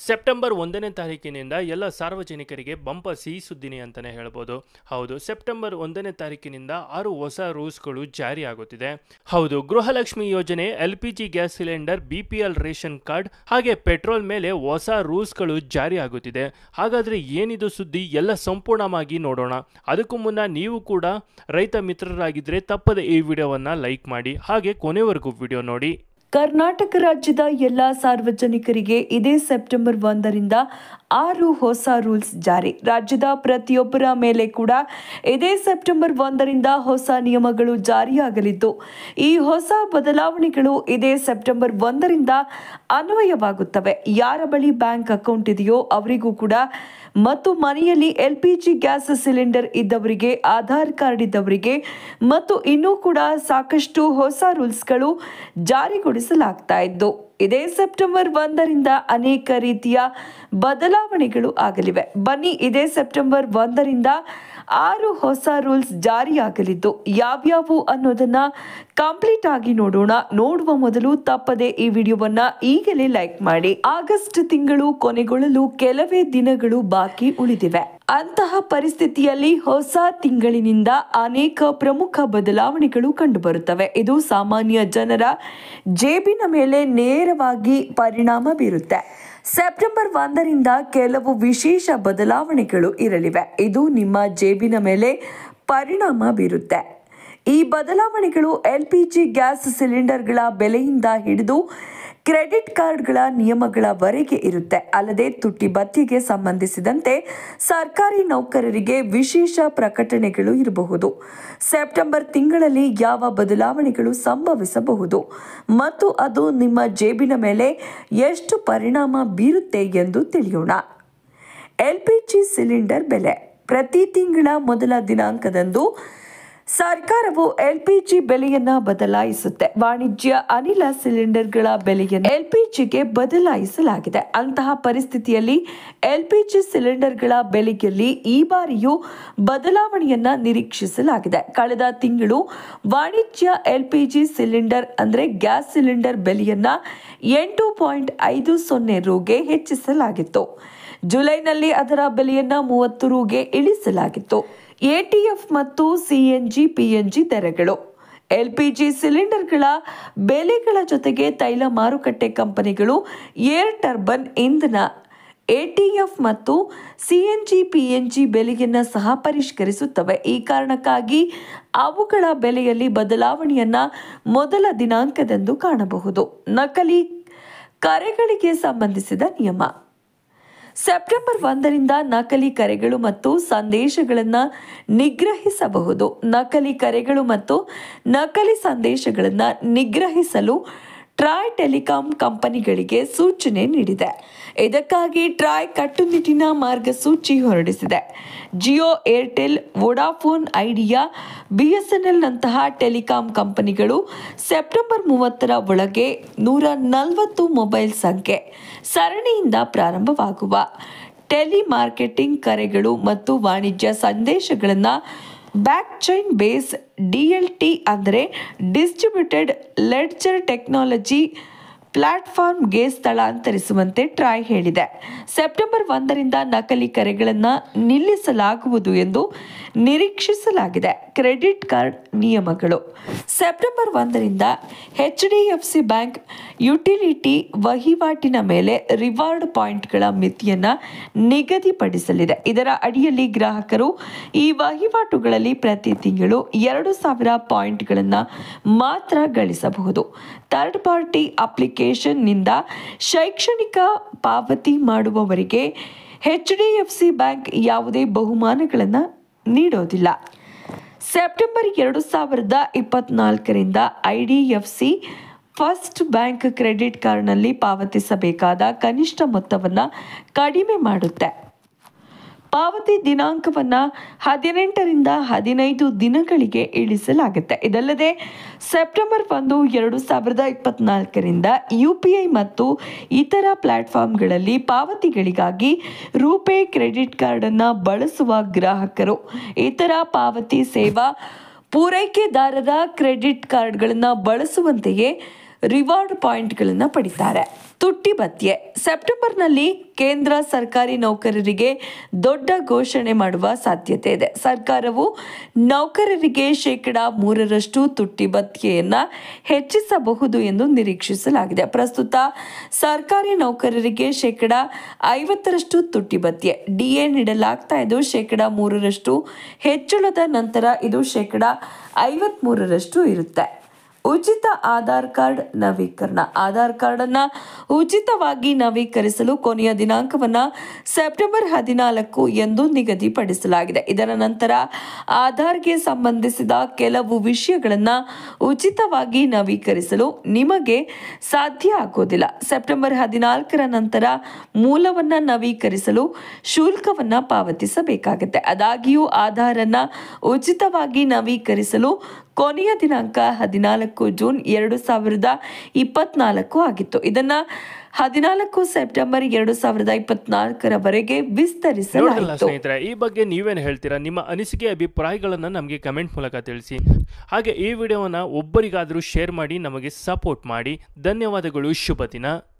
September 1ನೇ ತಾರೀಕಿನಿಂದ ಎಲ್ಲ ಸಾರ್ವಜನಿಕರಿಗೆ ಬಂಪರ್ ಸಿಹಿ ಸುದ್ದಿನಿ ಅಂತಲೇ ಹೇಳ್ಬೋದು. ಹೌದು, ಸೆಪ್ಟೆಂಬರ್ 1ನೇ ತಾರೀಕಿನಿಂದ 6 ಹೊಸ ರೂಲ್ಸ್ಗಳು ಜಾರಿಯಾಗುತ್ತಿದೆ. ಹೌದು, ಗೃಹಲಕ್ಷ್ಮಿ ಯೋಜನೆ, LPG gas cylinder, BPL ration card ಹಾಗೆ ಪೆಟ್ರೋಲ್ ಮೇಲೆ ಹೊಸ ರೂಲ್ಸ್ಗಳು ಜಾರಿಯಾಗುತ್ತಿದೆ. ಹಾಗಾದರೆ ಏನಿದು ಸುದ್ದಿ ಎಲ್ಲ ಸಂಪೂರ್ಣವಾಗಿ ನೋಡೋಣ. ಅದಕ್ಕೂ ಮುನ್ನ ನೀವು ಕೂಡ ರೈತ ಮಿತ್ರರಾಗಿದ್ದರೆ ತಪ್ಪದೆ ಈ ವಿಡಿಯೋವನ್ನು ಲೈಕ್ ಮಾಡಿ, ಹಾಗೆ ಕೊನೆವರೆಗೂ ವಿಡಿಯೋ ನೋಡಿ. ಕರ್ನಾಟಕ ರಾಜ್ಯದ ಎಲ್ಲ ಸಾರ್ವಜನಿಕರಿಗೆ ಇದೇ ಸೆಪ್ಟೆಂಬರ್ 1ರಿಂದ 6 ಹೊಸ ರೂಲ್ಸ್ ಜಾರಿ. ರಾಜ್ಯದ ಪ್ರತಿಯೊಬ್ಬರ ಮೇಲೆ ಕೂಡ ಇದೇ ಸೆಪ್ಟೆಂಬರ್ 1ರಿಂದ ಹೊಸ ನಿಯಮಗಳು ಜಾರಿಯಾಗಲಿದ್ದು, ಈ ಹೊಸ ಬದಲಾವಣೆಗಳು ಇದೇ ಸೆಪ್ಟೆಂಬರ್ 1ರಿಂದ ಅನ್ವಯವಾಗುತ್ತವೆ. ಯಾರ ಬಳಿ ಬ್ಯಾಂಕ್ ಅಕೌಂಟ್ ಇದೆಯೋ ಅವರಿಗೂ ಕೂಡ ಮತ್ತು ಮನೆಯಲ್ಲಿ LPG ಗ್ಯಾಸ್ ಸಿಲಿಂಡರ್ ಇದ್ದವರಿಗೆ, ಆಧಾರ್ ಕಾರ್ಡ್ ಇದ್ದವರಿಗೆ ಮತ್ತು ಇನ್ನೂ ಕೂಡ ಸಾಕಷ್ಟು ಹೊಸ ರೂಲ್ಸ್ಗಳು ಜಾರಿಗೊಳಿಸಲಾಗ್ತಾ ಇದ್ದು, ಇದೇ ಸೆಪ್ಟೆಂಬರ್ 1ರಿಂದ ಅನೇಕ ರೀತಿಯ ಬದಲಾವಣೆಗಳು ಆಗಲಿವೆ. ಬನ್ನಿ, ಇದೇ ಸೆಪ್ಟೆಂಬರ್ 1ರಿಂದ 6 ಹೊಸ ರೂಲ್ಸ್ ಜಾರಿಯಾಗಲಿದ್ದು ಯಾವ್ಯಾವು ಅನ್ನೋದನ್ನ ಕಂಪ್ಲೀಟ್ ಆಗಿ ನೋಡೋಣ. ನೋಡುವ ಮೊದಲು ತಪ್ಪದೆ ಈ ವಿಡಿಯೋವನ್ನ ಈಗಲೇ ಲೈಕ್ ಮಾಡಿ. ಆಗಸ್ಟ್ ತಿಂಗಳು ಕೊನೆಗೊಳ್ಳಲು ಕೆಲವೇ ದಿನಗಳು ಬಾಕಿ ಉಳಿದಿವೆ. ಅಂತಹ ಪರಿಸ್ಥಿತಿಯಲ್ಲಿ ಹೊಸ ತಿಂಗಳಿನಿಂದ ಅನೇಕ ಪ್ರಮುಖ ಬದಲಾವಣೆಗಳು ಕಂಡುಬರುತ್ತವೆ. ಇದು ಸಾಮಾನ್ಯ ಜನರ ಜೇಬಿನ ಮೇಲೆ ನೇರವಾಗಿ ಪರಿಣಾಮ ಬೀರುತ್ತೆ. ಸೆಪ್ಟೆಂಬರ್ 1ರಿಂದ ಕೆಲವು ವಿಶೇಷ ಬದಲಾವಣೆಗಳು ಇರಲಿವೆ. ಇದು ನಿಮ್ಮ ಜೇಬಿನ ಮೇಲೆ ಪರಿಣಾಮ ಬೀರುತ್ತೆ. ಈ ಬದಲಾವಣೆಗಳು LPG ಗ್ಯಾಸ್ ಸಿಲಿಂಡರ್ಗಳ ಬೆಲೆಯಿಂದ ಹಿಡಿದು ಕ್ರೆಡಿಟ್ ಕಾರ್ಡ್ಗಳ ನಿಯಮಗಳವರೆಗೆ ಇರುತ್ತೆ. ಅಲ್ಲದೆ ತುಟ್ಟಿ ಭತ್ಯೆಗೆ ಸಂಬಂಧಿಸಿದಂತೆ ಸರ್ಕಾರಿ ನೌಕರರಿಗೆ ವಿಶೇಷ ಪ್ರಕಟಣೆಗಳು ಇರಬಹುದು. ಸೆಪ್ಟೆಂಬರ್ ತಿಂಗಳಲ್ಲಿ ಯಾವ ಬದಲಾವಣೆಗಳು ಸಂಭವಿಸಬಹುದು ಮತ್ತು ಅದು ನಿಮ್ಮ ಜೇಬಿನ ಮೇಲೆ ಎಷ್ಟು ಪರಿಣಾಮ ಬೀರುತ್ತೆ ಎಂದು ತಿಳಿಯೋಣ. LPG ಸಿಲಿಂಡರ್ ಬೆಲೆ. ಪ್ರತಿ ತಿಂಗಳ ಮೊದಲ ದಿನಾಂಕದಂದು ಸರ್ಕಾರವು LPG ಬೆಲೆಯನ್ನ ಬದಲಾಯಿಸುತ್ತೆ. ವಾಣಿಜ್ಯ ಅನಿಲ ಸಿಲಿಂಡರ್ಗಳ ಬೆಲೆಯನ್ನು LPGಗೆ ಬದಲಾಯಿಸಲಾಗಿದೆ. ಅಂತಹ ಪರಿಸ್ಥಿತಿಯಲ್ಲಿ LPG ಸಿಲಿಂಡರ್ಗಳ ಬೆಲೆಯಲ್ಲಿ ಈ ಬಾರಿಯೂ ಬದಲಾವಣೆಯನ್ನ ನಿರೀಕ್ಷಿಸಲಾಗಿದೆ. ಕಳೆದ ತಿಂಗಳು ವಾಣಿಜ್ಯ LPG ಸಿಲಿಂಡರ್ ಅಂದ್ರೆ ಗ್ಯಾಸ್ ಸಿಲಿಂಡರ್ ಬೆಲೆಯನ್ನ 8.50 ರುಗೆ ಹೆಚ್ಚಿಸಲಾಗಿತ್ತು. ಜುಲೈನಲ್ಲಿ ಅದರ ಬೆಲೆಯನ್ನ 30 ರುಗೆ ಇಳಿಸಲಾಗಿತ್ತು. ATF ಮತ್ತು CNG PNG ದರಗಳು. LPG ಸಿಲಿಂಡರ್ಗಳ ಬೆಲೆಗಳ ಜೊತೆಗೆ ತೈಲ ಮಾರುಕಟ್ಟೆ ಕಂಪನಿಗಳು ಏರ್ ಟರ್ಬೈನ್ ಇಂಧನ, ATF ಮತ್ತು CNG PNG ಬೆಲೆಯನ್ನು ಸಹ ಪರಿಷ್ಕರಿಸುತ್ತವೆ. ಈ ಕಾರಣಕ್ಕಾಗಿ ಅವುಗಳ ಬೆಲೆಯಲ್ಲಿ ಬದಲಾವಣೆಯನ್ನ ಮೊದಲ ದಿನಾಂಕದಂದು ಕಾಣಬಹುದು. ನಕಲಿ ಕರೆಗಳಿಗೆ ಸಂಬಂಧಿಸಿದ ನಿಯಮ. ಸೆಪ್ಟೆಂಬರ್ 1ರಿಂದ ನಕಲಿ ಕರೆಗಳು ಮತ್ತು ಸಂದೇಶಗಳನ್ನು ನಿಗ್ರಹಿಸಬಹುದು. ನಕಲಿ ಕರೆಗಳು ಮತ್ತು ನಕಲಿ ಸಂದೇಶಗಳನ್ನು ನಿಗ್ರಹಿಸಲು ಟ್ರಾಯ್ ಟೆಲಿಕಾಂ ಕಂಪನಿಗಳಿಗೆ ಸೂಚನೆ ನೀಡಿದೆ. ಇದಕ್ಕಾಗಿ ಟ್ರಾಯ್ ಕಟ್ಟುನಿಟ್ಟಿನ ಮಾರ್ಗಸೂಚಿ ಹೊರಡಿಸಿದೆ. Jio, Airtel, Vodafone idea, BSNL ನಂತಹ ಟೆಲಿಕಾಂ ಕಂಪನಿಗಳು ಸೆಪ್ಟೆಂಬರ್ 30ರ ಒಳಗೆ 140 ಮೊಬೈಲ್ ಸಂಖ್ಯೆ ಸರಣಿಯಿಂದ ಪ್ರಾರಂಭವಾಗುವ ಟೆಲಿಮಾರ್ಕೆಟಿಂಗ್ ಕರೆಗಳು ಮತ್ತು ವಾಣಿಜ್ಯ ಸಂದೇಶಗಳನ್ನು ಬ್ಯಾಕ್ ಚೈನ್ ಬೇಸ್ DLT ಅಂದರೆ ಡಿಸ್ಟ್ರಿಬ್ಯೂಟೆಡ್ ಲೆಡ್ಜರ್ ಟೆಕ್ನಾಲಜಿ ಪ್ಲಾಟ್ಫಾರ್ಮ್ಗೆ ಸ್ಥಳಾಂತರಿಸುವಂತೆ ಟ್ರಾಯ್ ಹೇಳಿದೆ. ಸೆಪ್ಟೆಂಬರ್ 1ರಿಂದ ನಕಲಿ ಕರೆಗಳನ್ನು ನಿಲ್ಲಿಸಲಾಗುವುದು ಎಂದು ನಿರೀಕ್ಷಿಸಲಾಗಿದೆ. ಕ್ರೆಡಿಟ್ ಕಾರ್ಡ್ ನಿಯಮಗಳು. ಸೆಪ್ಟೆಂಬರ್ 1ರಿಂದ HDFC ಬ್ಯಾಂಕ್ ಯುಟಿಲಿಟಿ ವಹಿವಾಟಿನ ಮೇಲೆ ರಿವಾರ್ಡ್ ಪಾಯಿಂಟ್ಗಳ ಮಿತಿಯನ್ನು ನಿಗದಿಪಡಿಸಲಿದೆ. ಇದರ ಅಡಿಯಲ್ಲಿ ಗ್ರಾಹಕರು ಈ ವಹಿವಾಟುಗಳಲ್ಲಿ ಪ್ರತಿ ತಿಂಗಳು 2,000 ಪಾಯಿಂಟ್ಗಳನ್ನು ಮಾತ್ರ ಗಳಿಸಬಹುದು. ಥರ್ಡ್ ಪಾರ್ಟಿ ಅಪ್ಲಿಕೇಶನ್ನಿಂದ ಶೈಕ್ಷಣಿಕ ಪಾವತಿ ಮಾಡುವವರಿಗೆ HDFC ಬ್ಯಾಂಕ್ ಯಾವುದೇ ಬಹುಮಾನಗಳನ್ನು ನೀಡೋದಿಲ್ಲ. ಸೆಪ್ಟೆಂಬರ್ 2024ರಿಂದ IDFC ಫಸ್ಟ್ ಬ್ಯಾಂಕ್ ಕ್ರೆಡಿಟ್ ಕಾರ್ಡ್ನಲ್ಲಿ ಪಾವತಿಸಬೇಕಾದ ಕನಿಷ್ಠ ಮೊತ್ತವನ್ನು ಕಡಿಮೆ ಮಾಡುತ್ತೆ. ಪಾವತಿ ದಿನಾಂಕವನ್ನು 18ರಿಂದ 15 ದಿನಗಳಿಗೆ ಇಳಿಸಲಾಗುತ್ತೆ. ಇದಲ್ಲದೆ ಸೆಪ್ಟೆಂಬರ್ 1, 2024ರಿಂದ UPI ಮತ್ತು ಇತರ ಪ್ಲಾಟ್ಫಾರ್ಮ್ಗಳಲ್ಲಿ ಪಾವತಿಗಳಿಗಾಗಿ ರೂಪೇ ಕ್ರೆಡಿಟ್ ಕಾರ್ಡ್ ಅನ್ನು ಬಳಸುವ ಗ್ರಾಹಕರು ಇತರ ಪಾವತಿ ಸೇವಾ ಪೂರೈಕೆದಾರರ ಕ್ರೆಡಿಟ್ ಕಾರ್ಡ್ಗಳನ್ನು ಬಳಸುವಂತೆಯೇ ರಿವಾರ್ಡ್ ಪಾಯಿಂಟ್ಗಳನ್ನು ಪಡಿತಾರೆ. ತುಟ್ಟಿ ಭತ್ಯೆ ಸೆಪ್ಟೆಂಬರ್ನಲ್ಲಿ ಕೇಂದ್ರ ಸರ್ಕಾರಿ ನೌಕರರಿಗೆ ದೊಡ್ಡ ಘೋಷಣೆ ಮಾಡುವ ಸಾಧ್ಯತೆ ಇದೆ. ಸರ್ಕಾರವು ನೌಕರರಿಗೆ 3% ತುಟ್ಟಿ ಭತ್ಯೆಯನ್ನು ಹೆಚ್ಚಿಸಬಹುದು ಎಂದು ನಿರೀಕ್ಷಿಸಲಾಗಿದೆ. ಪ್ರಸ್ತುತ ಸರ್ಕಾರಿ ನೌಕರರಿಗೆ 50% ತುಟ್ಟಿ ಭತ್ಯೆ ಡಿಎ ನೀಡಲಾಗ್ತಾ ಇದ್ದು 3% ಹೆಚ್ಚಳದ ನಂತರ ಇದು 53% ಇರುತ್ತೆ. ಉಚಿತ ಆಧಾರ್ ಕಾರ್ಡ್ ನವೀಕರಣ. ಆಧಾರ್ ಕಾರ್ಡ್ ಅನ್ನು ಉಚಿತವಾಗಿ ನವೀಕರಿಸಲು ಕೊನೆಯ ದಿನಾಂಕವನ್ನು ಸೆಪ್ಟೆಂಬರ್ 14 ಎಂದು ನಿಗದಿಪಡಿಸಲಾಗಿದೆ. ಇದರ ನಂತರ ಆಧಾರ್ಗೆ ಸಂಬಂಧಿಸಿದ ಕೆಲವು ವಿಷಯಗಳನ್ನು ಉಚಿತವಾಗಿ ನವೀಕರಿಸಲು ನಿಮಗೆ ಸಾಧ್ಯ ಆಗೋದಿಲ್ಲ. ಸೆಪ್ಟೆಂಬರ್ 14 ನಂತರ ಮೂಲವನ್ನು ನವೀಕರಿಸಲು ಶುಲ್ಕವನ್ನು ಪಾವತಿಸಬೇಕಾಗುತ್ತೆ. ಆದಾಗ್ಯೂ ಆಧಾರ್ ಅನ್ನು ಉಚಿತವಾಗಿ ನವೀಕರಿಸಲು ಕೊನೆಯ ದಿನಾಂಕ 14 ಜೂನ್ 2024 ಆಗಿತ್ತು. ಇದನ್ನ 14 ಸೆಪ್ಟೆಂಬರ್ 2024 ವಿಸ್ತರಿಸಲಾಯಿತು. ಸ್ನೇಹಿತರೆ, ಈ ಬಗ್ಗೆ ನೀವೇನು ಹೇಳ್ತೀರಾ? ನಿಮ್ಮ ಅನಿಸಿಕೆ ಅಭಿಪ್ರಾಯಗಳನ್ನು ನಮಗೆ ಕಮೆಂಟ್ ಮೂಲಕ ತಿಳಿಸಿ. ಹಾಗೆ ಈ ವಿಡಿಯೋವನ್ನು ಒಬ್ಬರಿಗಾದರೂ ಶೇರ್ ಮಾಡಿ ನಮಗೆ ಸಪೋರ್ಟ್ ಮಾಡಿ. ಧನ್ಯವಾದಗಳು. ಶುಭ ದಿನ.